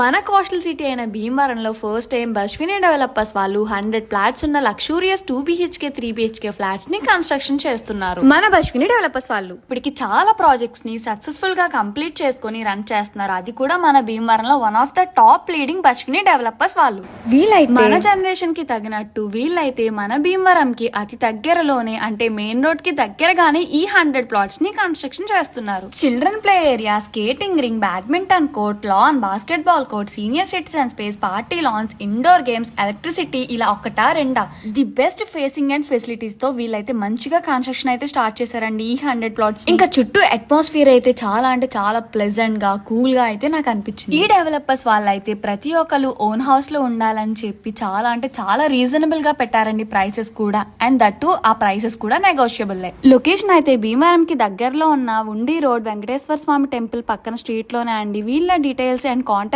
మన coastal city అయిన భీమవరంలో ఫస్ట్ టైం అశ్విని డెవలపర్స్ వాళ్ళు 100 ఫ్లాట్స్ ఉన్న లగ్జూరియస్ 2 BHK 3 BHK ఫ్లాట్స్ ని కన్స్ట్రక్షన్ చేస్తున్నారు. మన అశ్విని డెవలపర్స్ వాళ్ళు ఇప్పటికి చాలా ప్రాజెక్ట్స్ ని సక్సెస్ఫుల్ గా కంప్లీట్ చేసుకుని రన్ చేస్తున్నారు. అది కూడా మన భీమవరంలో one of the top leading Ashwini developers వాళ్ళు. వీళ్ళైతే మన జనరేషన్ కి తగినట్టు వీళ్ళైతే మన భీమవరం కి అతి దగ్గరలోనే అంటే మెయిన్ రోడ్ కి దగ్గరగానే ఈ 100 ప్లాట్స్ ని కన్స్ట్రక్షన్ చేస్తున్నారు. Children play area, skating ring, badminton court, lawn, basketball court, senior citizen space, party lawns, indoor games, electricity ఇలా ఒకటా రెండా the best facing and facilities తో వీళ్ళైతే మంచిగా కన్స్ట్రక్షన్ అయితే స్టార్ట్ చేశారండి ఈ 100 ప్లాట్స్. ఇంకా చుట్టూ అట్మాస్ఫియర్ అయితే చాలా అంటే చాలా ప్లెజెంట్ గా కూల్ గా అయితే నాకు అనిపించింది. ఈ డెవలపర్స్ వాళ్ళైతే ప్రతి ఒక్కరు ఓన్ హౌస్ లో ఉండాలని చెప్పి చాలా అంటే చాలా రీజనబుల్ గా పెట్టారండి ప్రైసెస్ కూడా. అండ్ దట్టు ఆ ప్రైసెస్ కూడా నెగోషియబుల్. లొకేషన్ అయితే భీమవరం కి దగ్గరలో ఉన్న ఉండి రోడ్ వెంకటేశ్వర స్వామి టెంపుల్ పక్కన స్ట్రీట్ లోనే అండి. వీళ్ళ డీటెయిల్స్ అండ్ కాంటాక్ట్